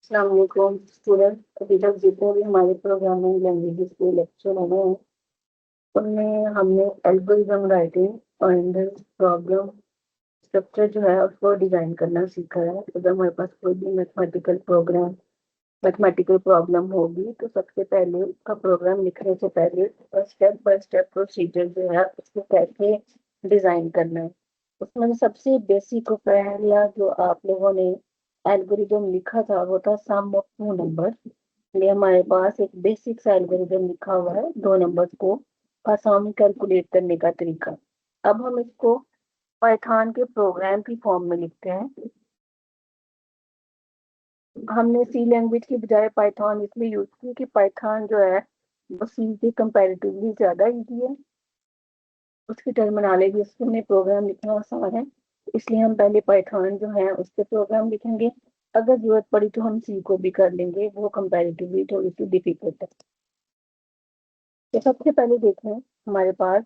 अस्सलाम वालेकुम स्टूडेंट। अभी तक जितने भी हमारे प्रोग्रामिंग लैंग्वेजेस के लेक्चर हुए हैं उनमें हमने algorithm writing and problem structure जो है उसको डिजाइन करना सीखा है। अगर हमारे पास कोई भी मैथमेटिकल प्रॉब्लम होगी तो सबसे पहले उसका प्रोग्राम लिखने से पहले स्टेप बाय स्टेप प्रोसीजर जो है उसको कैसे डिजाइन करना है। उसमें सबसे बेसिक पहला जो आप लोगों ने एल्गोरिदम लिखा था वो था सम ऑफ टू नंबर। ये हमारे पास एक बेसिक सा एल्गोरिदम लिखा हुआ है दो नंबर्स को आसानी कैलकुलेट करने का तरीका। अब हम इसको पाइथन के प्रोग्राम की फॉर्म में लिखते हैं। हमने सी लैंग्वेज की बजाय पाइथन इसलिए यूज की कि पाइथन जो है वो सी से कंपैरेटिवली ज्यादा इजी है। उसकी टर्मिनोलॉजी उसमें प्रोग्राम लिखना आसान है, इसलिए हम पहले पाइथन जो है उस पर प्रोग्राम लिखेंगे। अगर जरूरत पड़ी तो हम सी को भी कर लेंगे, वो कंपैरेटिवली थोड़ी सी डिफिकल्ट है। तो सबसे पहले देखें हमारे पास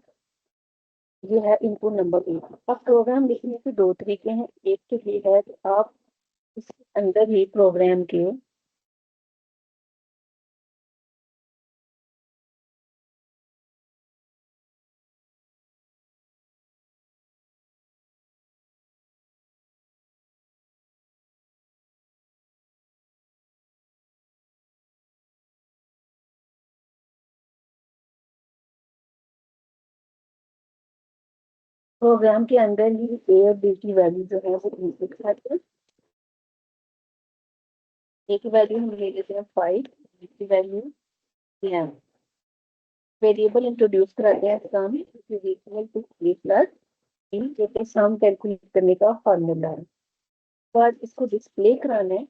ये है इनपुट नंबर एक। अब प्रोग्राम लिखने के दो तरीके हैं। एक तो ये है कि आप इसके अंदर ही प्रोग्राम के प्रोग्राम के अंदर ही ए और बी की वैल्यू जो है वो इनपुट करते हैं। ए की वैल्यू हम ले लेते हैं 5, बी की वैल्यू 10। वेरिएबल इंट्रोड्यूस कराते हैं sum is equal to A plus B, जो कि सम कैलकुलेट करने का फॉर्मूला है। बाद इसको डिस्प्ले कराना है।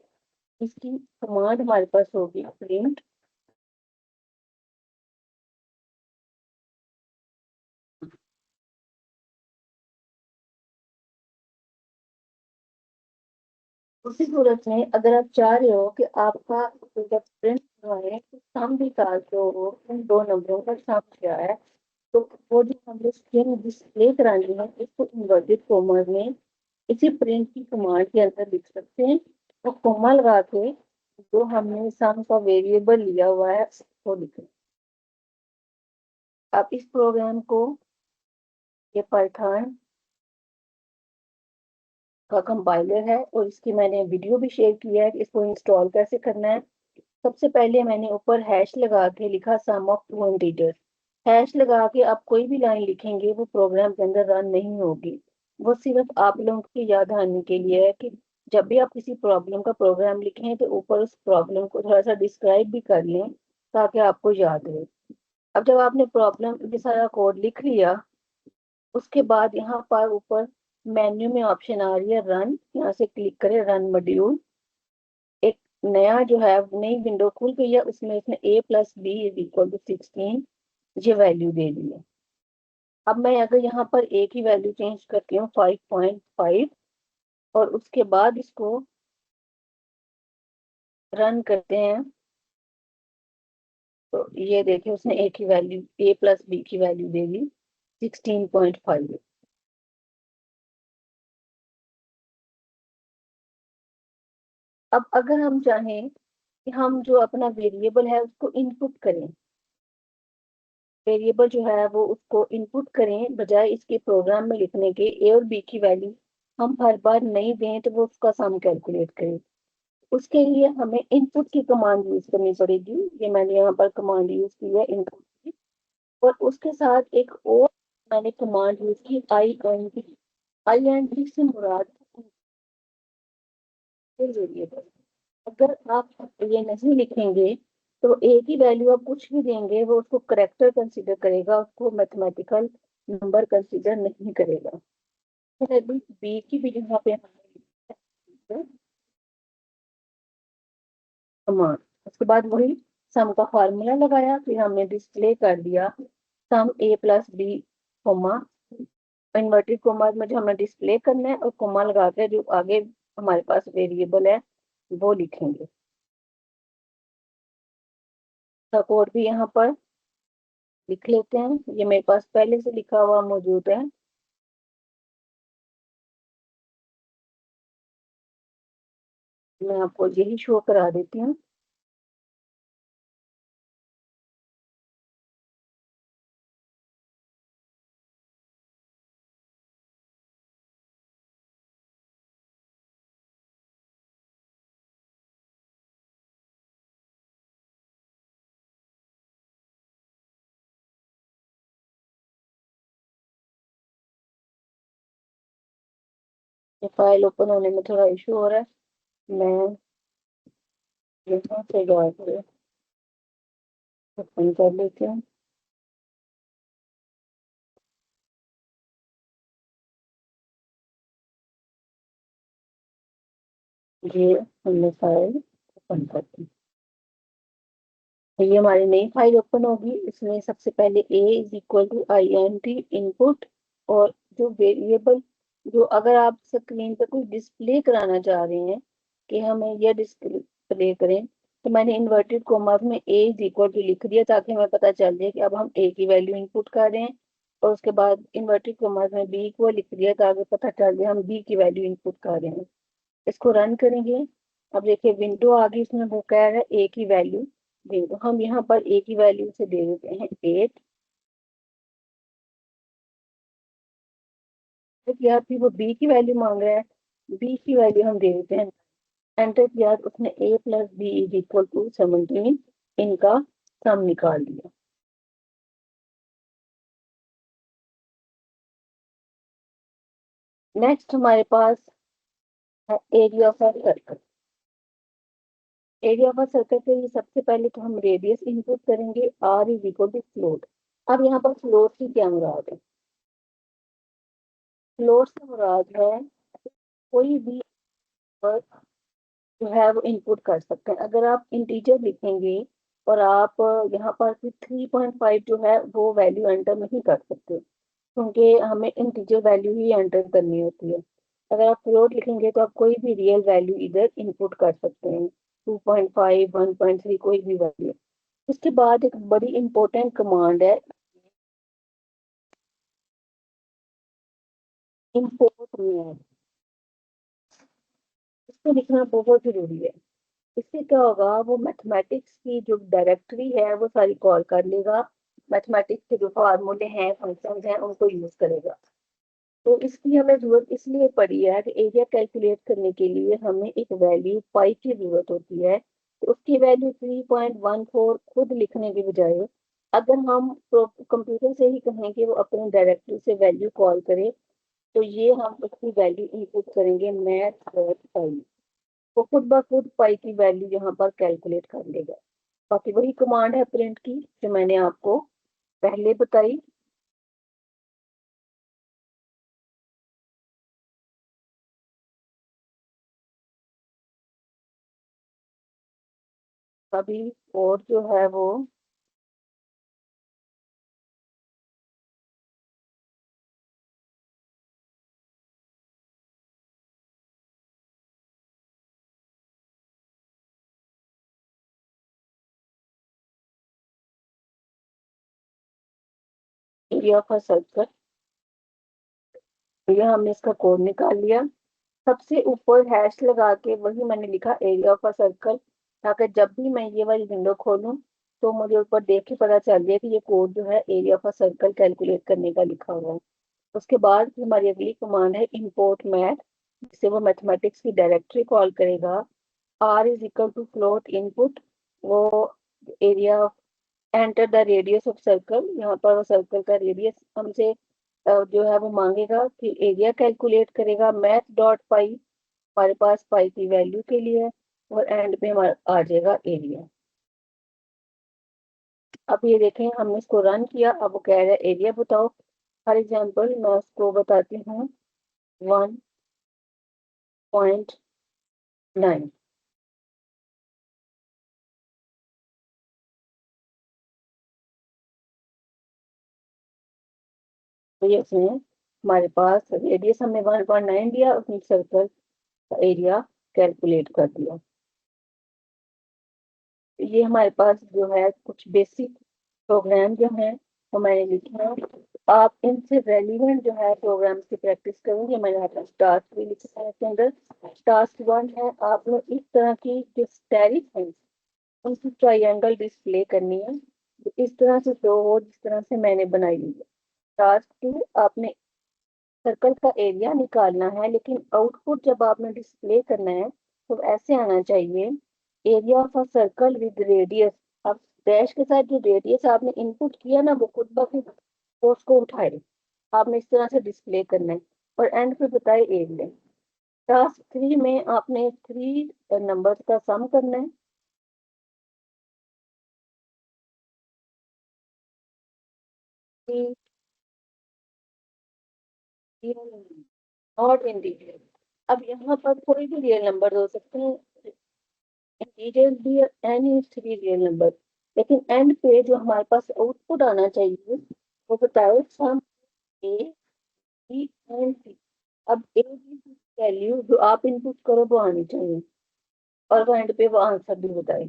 इसकी कमांड हमारे पास होगी प्रिंट। उसी सूरत में अगर आप चाह रहे हो कि आपका जब प्रिंट हुआ है तो सम भी का जो उन दो नंबरों का सम क्या है, तो वो जो हमने स्ट्रिंग डिस्प्ले करानी है इसको इन्वर्टेड कोमा में इसी प्रिंट की कमांड के अंदर लिख सकते हैं। और कोमा लगा के जो हमने सम का वेरिएबल लिया हुआ है उसको लिखें। अब इस प्रोग्राम को ये पाइथन का कंपाइलर है और इसकी मैंने वीडियो भी शेयर किया है कि इसको इंस्टॉल कैसे करना है। सबसे पहले मैंने ऊपर हैश लगा के लिखा सम ऑफ टू इंटीजर्स। हैश लगा के आप कोई भी लाइन लिखेंगे वो प्रोग्राम के अंदर रन नहीं होगी। वो सिर्फ आप लोगों की याद आने के लिए है कि जब भी आप किसी प्रॉब्लम का प्रोग्राम लिखें तो ऊपर उस प्रॉब्लम को थोड़ा सा डिस्क्राइब भी कर लें ताकि आपको याद रहे। अब जब आपने प्रॉब्लम ये सारा कोड लिख लिया उसके बाद यहाँ पर ऊपर मेन्यू में ऑप्शन आ रही है रन, यहाँ से क्लिक करें रन मॉड्यूल। एक नया जो है नई विंडो खुल गई है, उसमें इसने a plus B is equal to 16 ये वैल्यू दे दी है। अब मैं अगर यहाँ पर a की वैल्यू चेंज करती हूँ 5.5 और उसके बाद इसको रन करते हैं तो ये देखिए उसने a प्लस बी की वैल्यू दे दी 16.5। अब अगर हम चाहें कि हम जो अपना वेरिएबल है उसको इनपुट करें, वेरिएबल जो है वो उसको इनपुट करें बजाय इसके प्रोग्राम में लिखने के ए और बी की वैल्यू हम हर बार नहीं दें तो वो उसका सम कैलकुलेट करें। उसके लिए हमें इनपुट की कमांड यूज करनी पड़ेगी। ये मैंने यहाँ पर कमांड यूज की है इनपुट की। और उसके साथ एक और मैंने कमांड यूज की आई एन डी से मुराद वेरिएबल। अगर आप ये नहीं लिखेंगे तो ए की वैल्यू आप कुछ भी देंगे वो उसको करेक्टर कंसीडर करेगा, उसको मैथमेटिकल नंबर कंसीडर नहीं करेगा। बी की भी यहाँ पे कमांड, उसके बाद वही सम का फार्मूला लगाया, फिर हमने डिस्प्ले कर दिया sum A plus B comma inverted comma में जो हमें डिस्प्ले करना है और कोमा लगा के जो आगे हमारे पास वेरिएबल है वो लिखेंगे। कोड भी यहाँ पर लिख लेते हैं, ये मेरे पास पहले से लिखा हुआ मौजूद है। मैं आपको यही शो करा देती हूँ। ये फाइल ओपन होने में थोड़ा इशू हो रहा है। मैं यहाँ से जाके ओपन कर लेती हूँ। ये हमने फाइल ओपन कर दी। तो ये हमारी नई फाइल ओपन होगी। इसमें सबसे पहले a is equal to I N T input, और जो वेरिएबल, जो अगर आप स्क्रीन पर कोई डिस्प्ले कराना चाह रहे हैं कि हमें यह डिस्प्ले करें, तो मैंने इन्वर्टेड कोमास में a इज इक्वल टू लिख दिया ताकि हमें पता चल जाए कि अब हम a की वैल्यू इनपुट कर रहे हैं, और उसके बाद इन्वर्टेड कोमास में b को लिख दिया ताकि पता चल जाए हम b की वैल्यू इनपुट कर रहे हैं। इसको रन करेंगे। अब देखिए विंडो आ गई, इसमें वो कह रहा है ए की वैल्यू दे दो। हम यहाँ पर ए की वैल्यू से दे देते हैं 8। यार फिर वो बी की वैल्यू मांग रहा है, बी की वैल्यू हम दे देते हैं। एंटर किया तो उसने a plus B is equal to 17 इनका सम निकाल दिया। नेक्स्ट हमारे पास है area of a circle. Area of a circle के लिए सबसे पहले तो हम रेडियस इनपुट करेंगे, r is equal to float. अब यहाँ पर फ्लोट की क्या मुराद है? फ्लोट से मुराद है कोई भी नंबर जो है वो इनपुट कर सकते हैं। अगर आप इंटीजर लिखेंगे और आप यहाँ पर 3.5 जो है वो वैल्यू एंटर नहीं कर सकते, क्योंकि हमें इंटीजर वैल्यू ही एंटर करनी होती है। अगर आप फ्लोट लिखेंगे तो आप कोई भी रियल वैल्यू इधर इनपुट कर सकते हैं, 2.5, 1.3, कोई भी वैल्यू। उसके बाद एक बड़ी इंपॉर्टेंट कमांड है इम्पोर्ट में। इसको लिखना बहुत जरूरी है। इससे क्या होगा, वो मैथमेटिक्स की जो डायरेक्टरी है वो सारी कॉल कर लेगा, मैथमेटिक्स के जो फार्मूले हैं, फंक्शंस हैं, उनको यूज करेगा। तो इसकी हमें जरूरत इसलिए पड़ी है कि एरिया कैलकुलेट करने के लिए हमें एक वैल्यू पाई की जरूरत होती है। तो उसकी वैल्यू 3.14 खुद लिखने के बजाय अगर हम कंप्यूटर से ही कहें कि वो अपनी डायरेक्टरी से वैल्यू कॉल करे, तो ये हम उसकी वैल्यू इनपुट करेंगे मैथ डॉट पाई। वो खुद ब खुद पाई की वैल्यू यहाँ पर कैलकुलेट कर लेगा। बाकी वही कमांड है प्रिंट की जो मैंने आपको पहले बताई। अभी और जो है वो एरिया ऑफ अ सर्कल, ये हमने इसका कोड निकाल लिया। सबसे ऊपर हैश लगा के वही मैंने लिखा एरिया ऑफ अ सर्कल, ताकि जब भी मैं ये वाली विंडो खोलूं तो मुझे ऊपर देख के पता चल जाए कि ये कोड जो है area of a circle calculate करने का लिखा हुआ है। उसके बाद हमारी अगली कमांड है इंपोर्ट मैथ, जिससे वो मैथमेटिक्स की डायरेक्टरी कॉल करेगा। R is equal to float input, वो area, enter the radius of circle, यहाँ पर वो सर्कल का रेडियस हमसे जो है वो मांगेगा। फिर एरिया कैलकुलेट करेगा मैथ डॉट पाई, हमारे पास पाई की वैल्यू के लिए, और एंड पे हमारा आ जाएगा एरिया। अब ये देखें हमने इसको रन किया, अब वो कह रहा है एरिया बताओ। फॉर एग्जाम्पल मैं उसको बताती हूँ 1.9। तो ये उसने हमारे पास रेडियस हमने 1.9 दिया, उसने सर्कल का एरिया कैलकुलेट कर दिया। ये हमारे पास जो है कुछ बेसिक प्रोग्राम जो है वो मैंने लिखे हैं। आप इनसे रेलिवेंट जो है प्रोग्राम्स की प्रैक्टिस करेंगे। मैंने आपका टास्क भी लिखा है इसके अंदर। टास्क 1 है, आपने इस तरह की जो स्टेरिक है उनकी ट्राइंगल डिस्प्ले करनी है, तो इस तरह से शो हो जिस तरह से मैंने बनाई हुई है। टास्क 2, आपने सर्कल का एरिया निकालना है, लेकिन आउटपुट जब आपने डिस्प्ले करना है तो ऐसे आना चाहिए, area of a circle with radius. अब डैश के साथ जो रेडियस आपने इनपुट किया ना वो खुद ब खुद फोर्स को उठाए, आपने इस तरह से डिस्प्ले करना है और एंड पे बताए एरिया। टास्क 3 में आपने 3 नंबर्स का सम करना है। Not integer. अब यहाँ पर कोई भी रियल नंबर हो सकते हैं, इंटीजर भी, एनी 3 रियल नंबर, लेकिन एंड पे जो हमारे पास आउटपुट आना चाहिए वो बताओ सम ए बी एंड सी। अब ए बी की वैल्यू जो आप इनपुट करो वो आनी चाहिए और वो एंड पे वो आंसर भी बताए।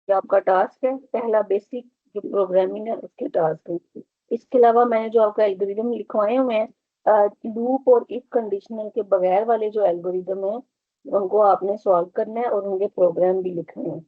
ये आपका टास्क है, पहला बेसिक जो प्रोग्रामिंग है उसके टास्क है। इसके अलावा मैंने जो आपका एल्गोरिदम लिखवाए हुए हैं, लूप और इफ कंडीशनल के बगैर वाले जो एल्गोरिदम है उनको आपने सॉल्व करना है और उनके प्रोग्राम भी लिखने हैं।